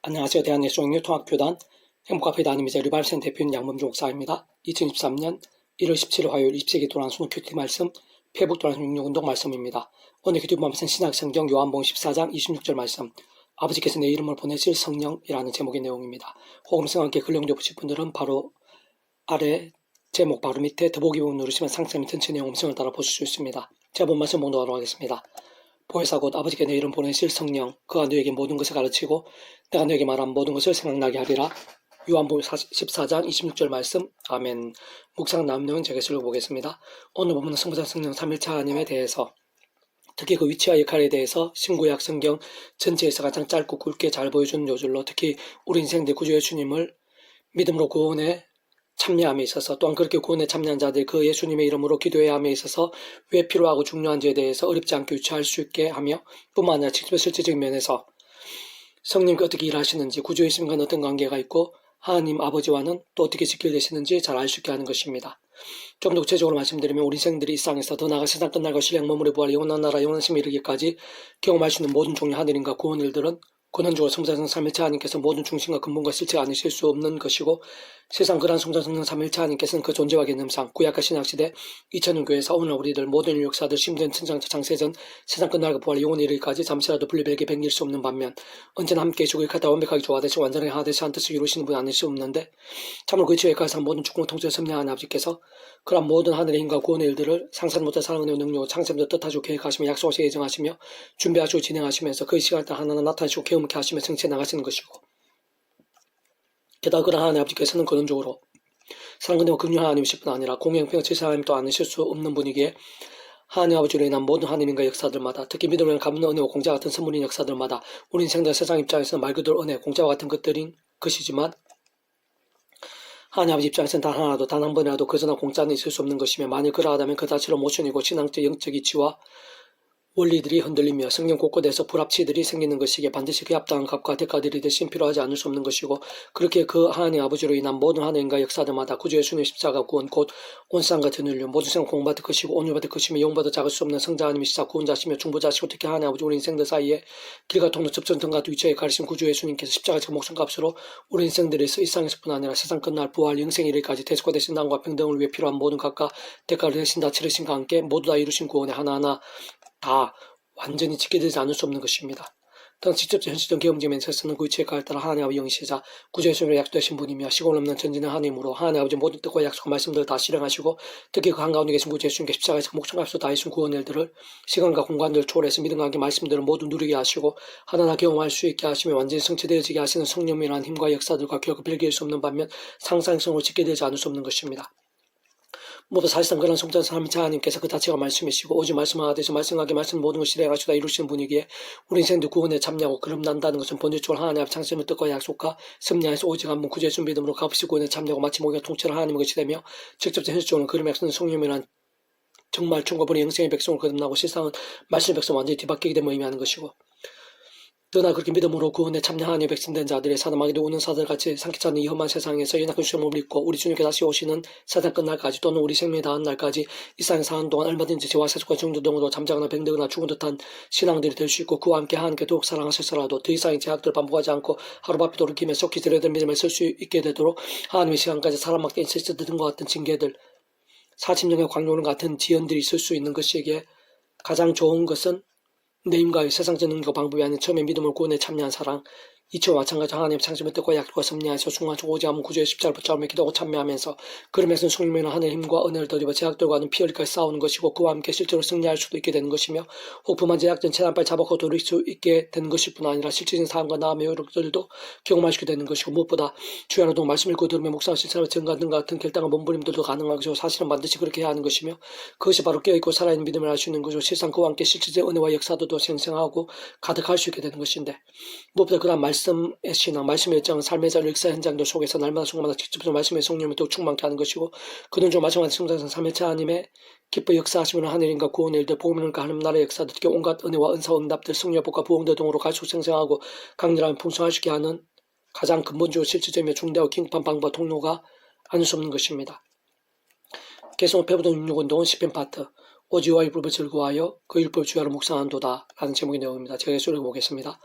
안녕하세요. 대한예수영유통학교단 행복카페 담임이자 류발센 대표인 양범주 목사입니다. 2023년 1월 17일 화요일 20세기 도란순 큐티 말씀 페북 도란순 66운동 말씀입니다. 오늘 큐티 말씀 신약성경 요한복음 14장 26절 말씀 아버지께서 내 이름을 보내실 성령이라는 제목의 내용입니다. 호금성과 함께 글령도 보실 분들은 바로 아래 제목 바로 밑에 더보기 부분 누르시면 상세 및 전체 내용 음성을 따라 보실 수 있습니다. 제가 본 말씀 봉독하도록 하겠습니다. 보혜사 곧 아버지께 내 이름 보내실 성령 그가 너에게 모든 것을 가르치고 내가 너에게 말한 모든 것을 생각나게 하리라. 요한복음 14장 26절 말씀. 아멘. 묵상 나온 내용은 제가 읽어보겠습니다. 오늘 보면 성부자 성령 삼일차 하나님에 대해서 특히 그 위치와 역할에 대해서 신구약 성경 전체에서 가장 짧고 굵게 잘 보여주는 요절로 특히 우리 인생들 구주 예수님을 믿음으로 구원에 참여함에 있어서 또한 그렇게 구원에 참여한 자들 그 예수님의 이름으로 기도해야 함에 있어서 왜 필요하고 중요한지에 대해서 어렵지 않게 유추할 수 있게 하며 뿐만 아니라 직접 실제적인 면에서 성령이 어떻게 일하시는지 구주 예수님과는 어떤 관계가 있고 하나님 아버지와는 또 어떻게 직결되시는지 잘 알 수 있게 하는 것입니다. 좀 더 구체적으로 말씀드리면 우리 인생들이 이 세상에서 더 나아가 세상 끝날과 신령 머무르 부활 영원한 나라 영원한 힘에 이르기까지 경험할 수 있는 모든 종류 하늘인과 구원 일들은 근원적으로 성자성 삼일체 하나님께서 모든 중심과 근본과 실체가 아니실 수 없는 것이고 세상 그러한 성자성령 삼일체 하나님께서는 그 존재와 개념상 구약과 신약시대 2000년 교회에서 오늘 우리들 모든 역사들 심전 천장차 장세전 세상 끝날과 부활 영원에 이르기까지 잠시라도 분리별게 백일 수 없는 반면 언제나 함께 해주고 일하다 완벽하게 조화되시 완전하게 하나되시 한 뜻을 이루시는 분이 아닐 수 없는데 참으로 그 지혜의 가상 모든 축복 통치를 섭리하는 아버지께서 그러한 모든 하늘의 힘과 구원의 일들을 상상 못할 사랑의 능력으로 창세부터 뜻하시고 계획하시며 약속하시고 예정하시며 준비하시고 진행하시면서 그 시간을 하나하나 나타내시고 개음케 하시며 정치해 나가시는 것이고 게다가 그러한 하나님 아버지께서는 근원적으로 사랑근대와 긍휼한 하나님이실 뿐 아니라 공영평 질서 하나님도 아니실 수 없는 분이기에 하나님 아버지로 인한 모든 하나님과 역사들마다 특히 믿음을 갚는 은혜와 공짜 같은 선물인 역사들마다 우리 인생들 세상 입장에서는 말 그대로 은혜, 공짜와 같은 것들인 것이지만 하나님 아버지 입장에서는 단 하나도 단 한 번이라도 그저나 공짜는 있을 수 없는 것이며 만일 그러하다면 그 자체로 모션이고 신앙적 영적 이치와 원리들이 흔들리며 성경 곳곳에서 불합치들이 생기는 것이기에 반드시 그 합당한 값과 대가들이 대신 필요하지 않을 수 없는 것이고 그렇게 그 하나님 아버지로 인한 모든 하나님과 역사들마다 구주 예수님의 십자가 구원 곧 온 세상 같은 인류 모든 생각 공부받을 것이고 온유받을 것이며 영받아 작을 수 없는 성자 하나님이 시작 구원자시며 중보자시고 특히 하나님 아버지 우리 인생들 사이에 길과 통로 접전등과 위치에 가르친 구주 예수님께서 십자가적 목숨값으로 우리 인생들에서 이 세상에서뿐 아니라 세상 끝날 부활 영생 이르기까지 대속과 대신 남과 평등을 위해 필요한 모든 값과 대가를 대신 다 치르신과 함께 모두 다 이루신 구원의 하나하나 다 완전히 지켜지지 않을 수 없는 것입니다. 또한 직접적 현실적 경험지면서는 그 위치에 따라 하나님 아버지 영시자 구주 예수님의 약속되신 분이며 시골 없는 전진의 하나님으로 하나님 아버지 모든 뜻과 약속과 말씀들을 다 실행하시고 특히 그 한가운데 계신 구주 예수님께 십자가에서 목숨값으로 다 해준 구원 일들을 시간과 공간들을 초월해서 믿음과 함께 말씀들을 모두 누리게 하시고 하나하나 경험할 수 있게 하시며 완전히 성취되어지게 하시는 성령이라는 힘과 역사들과 결코 빌길 수 없는 반면 상상성으로 지켜되지 않을 수 없는 것입니다. 모두 사실상 그런 성자는 하나님께서 그 자체가 말씀이시고 오직 말씀하듯이 말씀하게 말씀 모든 것을 실행하시다 이루시는 분이기에 우리 인생도 구원에 참여하고 거듭난다는 것은 본질적으로 하나님 앞 창세의 뜻과 약속과 섭리하에서 오직 한 번 구주 예수 믿음으로 값없이 구원에 참여하고 마치 모기가 통째로 하나님의 것이 되며 직접적 현실적으로는 그런 백성은 성령이란 정말 충과 본의 영생의 백성을 거듭나고 세상은 말씀의 백성 완전히 뒤바뀌게 됨을 의미하는 것이고 그러나 그렇게 믿음으로 구원에 참여하는 백성된 자들의 사람하게도 오는 사들같이 상키지 않는 이 험한 세상에서 연약한 시험을 믿고 우리 주님께 다시 오시는 세상 끝날까지 또는 우리 생명이 닿은 날까지 이 세상에 사는 동안 얼마든지 죄와 세속과 정죄 등으로 잠자거나 병들거나 죽은 듯한 신앙들이 될 수 있고 그와 함께 하나님께 더욱 사랑하실서라도 더 이상의 제약들을 반복하지 않고 하루바삐 돌이키며 속히 들여들 믿음을 쓸 수 있게 되도록 하나님의 시간까지 사람밖에 있을 수 있는 것 같은 징계들 40년의 광노는 같은 지연들이 있을 수 있는 것이기에 가장 좋은 것은 내 힘과 세상적 능력과 방법이 아닌 처음에 믿음을 구원에 참여한 사랑 이치와 마찬가지로 하나님의 창조의 뜻과 약속과 섭리하에서 순간적 오지 않은 구주의 십자를 붙잡으며 기도하고 참여하면서 그러면서 성령의 하늘의 힘과 은혜를 더디어 제약들과는 피 흘리까지 싸우는 것이고 그와 함께 실제로 승리할 수도 있게 되는 것이며 혹부만 제약된 재난빨 잡아고 돌릴 수 있게 되는 것일 뿐 아니라 실질적인 삶과 나음의 여력들도 경험할 수 있게 되는 것이고 무엇보다 주야로도 말씀 읽고 들으며 묵상하신 사람의 증가 등 같은 결단과 몸부림들도 가능한 것이고 사실은 반드시 그렇게 해야 하는 것이며 그것이 바로 깨어있고 살아있는 믿음을 알 수 있는 것이고 실상 그와 함께 실질적인 은혜와 역사도 생생하고 가득할 수 있게 되는 것인데 무엇보다 그러한 말씀의 신앙, 말씀의 일정은 삶의 자 역사 현장들 속에서 날마다 순간마다 직접 말씀의 성령이 더욱 충만케 하는 것이고 그는 좀 마찬가지 성장선 3일차 하나님의 기뻐 역사하시면 하늘인과 구원의 일들 복음론과 하나님 나라의 역사들 특히 온갖 은혜와 은사 응답들 승리와 복과 부흥들 등으로 갈수록 생생하고 강렬하며 풍성하시게 하는 가장 근본적으로 실질적이며 중대하고 긴급한 방법과 통로가 아닐 수 없는 것입니다. 계속 페북동 66운동은 10편 파트 오지와 율법을 즐거워하여 그 율법 주야로 묵상한도다 라는 제목의 내용입니다. 제가 예수 읽어보겠습니다.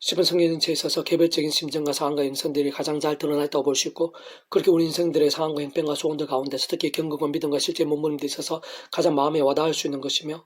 10은 성경 전체에 있어서 개별적인 심정과 상황과 영성들이 가장 잘 드러나 있다고 볼 수 있고, 그렇게 우리 인생들의 상황과 형편과 소원들 가운데서 특히 경건과 믿음과 실제 몸부림에 있어서 가장 마음에 와닿을 수 있는 것이며,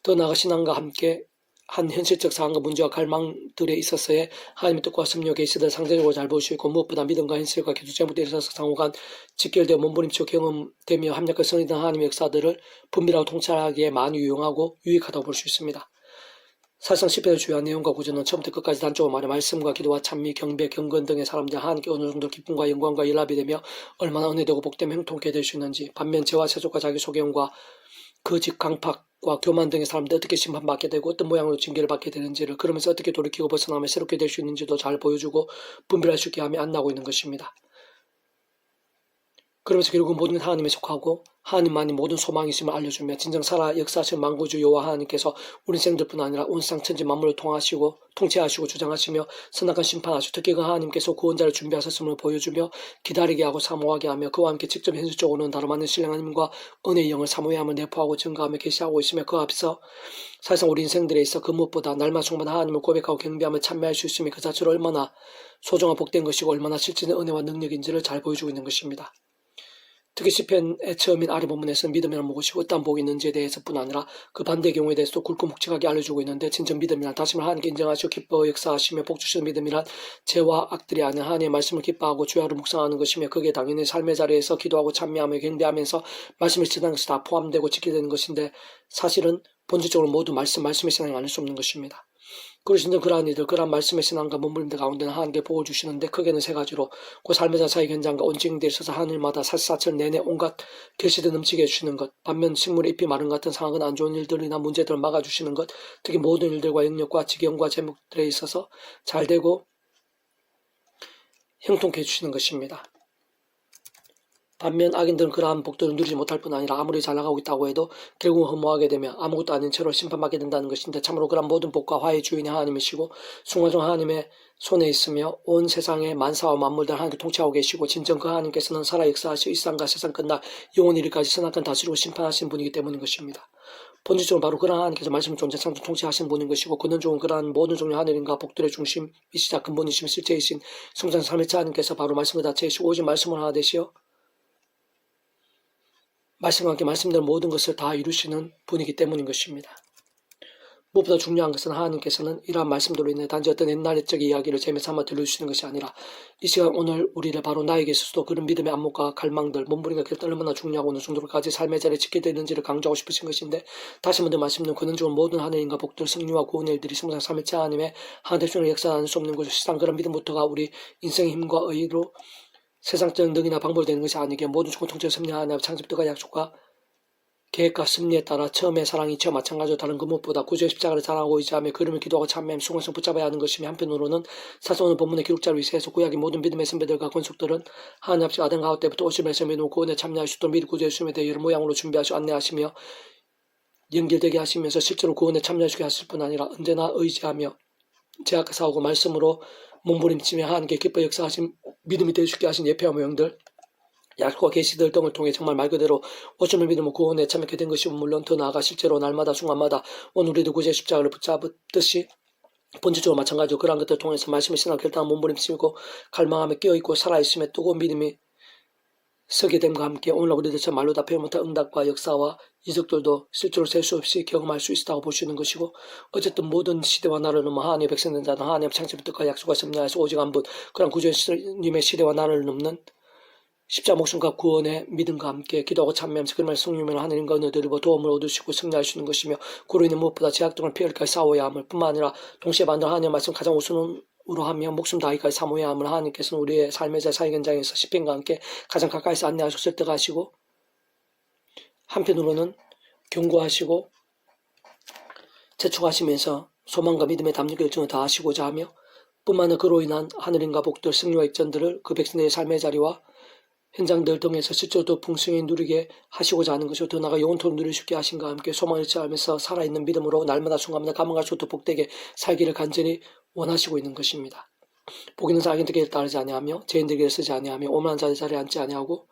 더 나아가 신앙과 함께 한 현실적 상황과 문제와 갈망들에 있어서의 하나님의 뜻과 섭리와 계시들 상대적으로 잘 볼 수 있고, 무엇보다 믿음과 현실과 기도 제목들에 있어서 상호간 직결되어 몸부림치고 경험되며 합력과 성리된 하나님의 역사들을 분별하고 통찰하기에 많이 유용하고 유익하다고 볼 수 있습니다. 사실상 시편의 주요한 내용과 구조는 처음부터 끝까지 단적으로 말해 말씀과 기도와 찬미, 경배, 경건 등의 사람들 하나님께 어느 정도 기쁨과 영광과 연합이 되며 얼마나 은혜되고 복되며 형통케 될 수 있는지, 반면 죄와 세속과 자기소개형과 거짓 강팍과 교만 등의 사람들 어떻게 심판받게 되고 어떤 모양으로 징계를 받게 되는지를, 그러면서 어떻게 돌이키고 벗어나며 새롭게 될 수 있는지도 잘 보여주고 분별할 수 있게 하며 안나고 있는 것입니다. 그러면서 결국 모든 하나님에 속하고 하나님만이 모든 소망이심을 알려주며 진정 살아 역사하신 만구주 여호와 하나님께서 우리 인생들뿐 아니라 온 세상 천지 만물을 통치하시고 주장하시며 선악한 심판하시고, 특히 그 하나님께서 구원자를 준비하셨음을 보여주며 기다리게 하고 사모하게 하며 그와 함께 직접 현실적으로는 다름 아닌 신령 하나님과 은혜의 영을 사모해야 함을 내포하고 증거하며 계시하고 있으며, 그 앞서 사실상 우리 인생들에 있어 그 무엇보다 날마다 충만한 하나님을 고백하고 경배하며 참여할 수 있으며 그 자체로 얼마나 소중한 복된 것이고 얼마나 실질의 은혜와 능력인지를 잘 보여주고 있는 것입니다. 특히 시편의 처음인 아래 본문에서는 믿음이란 무엇이고 어떠한 복이 있는지에 대해서뿐 아니라 그 반대의 경우에 대해서도 굵고 묵직하게 알려주고 있는데, 진정 믿음이란 다짐을 하나님께 인정하시고 기뻐 역사하시며 복주시는 믿음이란 죄와 악들이 아닌 하나님의 말씀을 기뻐하고 주야로 묵상하는 것이며, 거기에 당연히 삶의 자리에서 기도하고 찬미하며 경배하면서 말씀을 지키는 것이 다 포함되고 지키게 되는 것인데, 사실은 본질적으로 모두 말씀의 신앙이 아닐 수 없는 것입니다. 그러신데 그러한 이들, 그러한 말씀의 신앙과 몸부림들 가운데는 하나님께 복을 주시는데, 크게는 세 가지로 그 삶의 자체의 현장과 온증인들에 있어서 하늘마다 사시사철 내내 온갖 계시들 넘치게 해주시는 것, 반면 식물의 잎이 마른 같은 상황은 안 좋은 일들이나 문제들을 막아주시는 것, 특히 모든 일들과 영역과 지경과 제목들에 있어서 잘 되고 형통케 해주시는 것입니다. 반면 악인들은 그러한 복들을 누리지 못할 뿐 아니라 아무리 잘 나가고 있다고 해도 결국은 허무하게 되며 아무것도 아닌 채로 심판받게 된다는 것인데, 참으로 그러한 모든 복과 화해의 주인이 하나님이시고 순간중 하나님의 손에 있으며 온 세상의 만사와 만물들 하나님께 통치하고 계시고, 진정 그 하나님께서는 살아 역사하시고 이 세상과 세상 끝날 영원 이르기까지 선악한 다스리고 심판하신 분이기 때문인 것입니다. 본질적으로 바로 그러한 하나님께서 말씀 존재 창조 통치하신 분인 것이고, 그는 좋은 그러한 모든 종류 하늘인가 복들의 중심이시자 근본이시며 실제이신 성장 삶의 자 하나님께서 바로 말씀을 자체이시고 오직 말씀을 하나 되시어 말씀과 함께 말씀대로 모든 것을 다 이루시는 분이기 때문인 것입니다. 무엇보다 중요한 것은 하나님께서는 이러한 말씀들로 인해 단지 어떤 옛날적 이야기를 재미삼아 들려주시는 것이 아니라 이 시간 오늘 우리를 바로 나에게 있어서도 그런 믿음의 안목과 갈망들, 몸부림과 결단 얼마나 중요하고 어느 정도로까지 삶의 자리에 지켜야 되는지를 강조하고 싶으신 것인데, 다시 한번 더 말씀드리면 그는 좋은 모든 하나님과 복들, 승리와 구원의 일들이 성장 삼일체 하나님의 하나님 대중의 역사하는 수 없는 것을, 시상 그런 믿음부터가 우리 인생의 힘과 의로 세상적인 능이나 방법되는 것이 아니기에 모든 주권 통치를 섭리하나 창조부터가 약속과 계획과 섭리에 따라 처음의 사랑이 이치와 마찬가지로 다른 그 무엇보다 구주의 십자가를 자랑하고 의지하며 그름을 기도하고 참여하며 순간성 붙잡아야 하는 것이며, 한편으로는 사실 오늘 본문의 기록자를 위해서 구약의 모든 믿음의 선배들과 권속들은 하나님 앞에 아담 가우 때부터 오심에서 믿음 구원에 참여할 수 있도록 미리 구주의 수임에 대해 여러 모양으로 준비하시고 안내하시며 연결되게 하시면서 실제로 구원에 참여할 수 있게 하실 뿐 아니라 언제나 의지하며 제약과 싸우고 말씀으로 몸부림치며 하나님께 기뻐 역사하신 믿음이 될 수 있게 하신 예표와 모형들, 약속과 계시들 등을 통해 정말 말 그대로 오심을 믿으며 구원에 참여하게 된 것이 물론 더 나아가 실제로 날마다 순간마다 오늘 우리도 구주의 십자가를 붙잡듯이 본질적으로 마찬가지로 그러한 것들을 통해서 말씀의 신앙 결단한 몸부림치고 갈망하며 깨어있고 살아있음에 뜨거운 믿음이 서게 됨과 함께 오늘 우리들처럼 말로 다 표현 못한 응답과 역사와 이적들도 실제로 셀 수 없이 경험할 수 있다고 볼 수 있는 것이고, 어쨌든 모든 시대와 나라를 넘어 하나님의 백성된 자는 하나님의 창조의 뜻과 약속과 섭리하에서 오직 한 분, 그런 구주님의 시대와 나라를 넘는 십자 목숨과 구원의 믿음과 함께 기도하고 참여하면서 그 말 성령으로 하나님과 은혜를 입어 도움을 얻으시고 승리할 수 있는 것이며, 그로 인해 무엇보다 제약 등을 피할까지 싸워야 함을 뿐만 아니라 동시에 만든 하나님의 말씀 가장 우선으로 하며 목숨 다하기까지 사모해야 함을 하나님께서는 우리의 삶의 사역 현장에서 시편과 함께 가장 가까이서 안내하시고 설득하시고, 한편으로는 경고하시고 재촉하시면서 소망과 믿음의 담력 결정을 다하시고자 하며, 뿐만 아니라 그로 인한 하늘인과 복들, 승리와 익전들을 그 백성들의 삶의 자리와 현장들 등에서 실제로 더 풍성히 누리게 하시고자 하는 것이고, 더 나아가 영원토록 누릴 수 있게 하신과 함께 소망을 취하면서 살아있는 믿음으로 날마다 순간마다 감흥할수록 더 복되게 살기를 간절히 원하시고 있는 것입니다. 복이는 자기들 길을 따르지 아니하며 죄인들 길을 쓰지 아니하며 오만한 자의 자리에 앉지 아니하고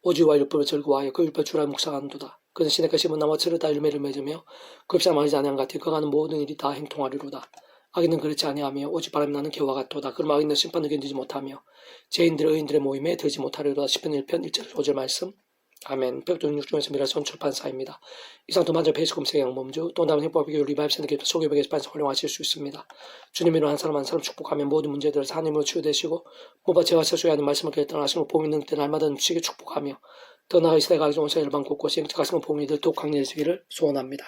오주와 율법을 즐거워하여 그 율법 주라 묵상하는도다. 그는 신의 것이 문나와 철을 다 열매를 맺으며 급사 말이지 아니한 같이 그가는 모든 일이 다 행통하리로다. 악인은 그렇지 아니하며 오직 바람이 나는 겨와 같도다. 그럼 악인은 심판을 견디지 못하며 죄인들 의인들의 모임에 들지 못하려다. 시편 1편 1절 5절 말씀. 아멘. 벽돌 6중에서 미라손 출판사입니다. 이상 두 만절 페이지 검색 양범주 또 다른 행복하게 리바이브 기도 소개벽에 반사 활용하실 수 있습니다. 주님으로 한 사람 축복하면 모든 문제들을 하나님으로 치유되시고 모바 제와 세수야 하는 말씀을 결단하시고 봄이 있는 때 날마다 음식에 축복하며 더 나아가 이 시대가 좋은 일반 곳곳이 가슴 봄이 들도록 강렬해지기를 소원합니다.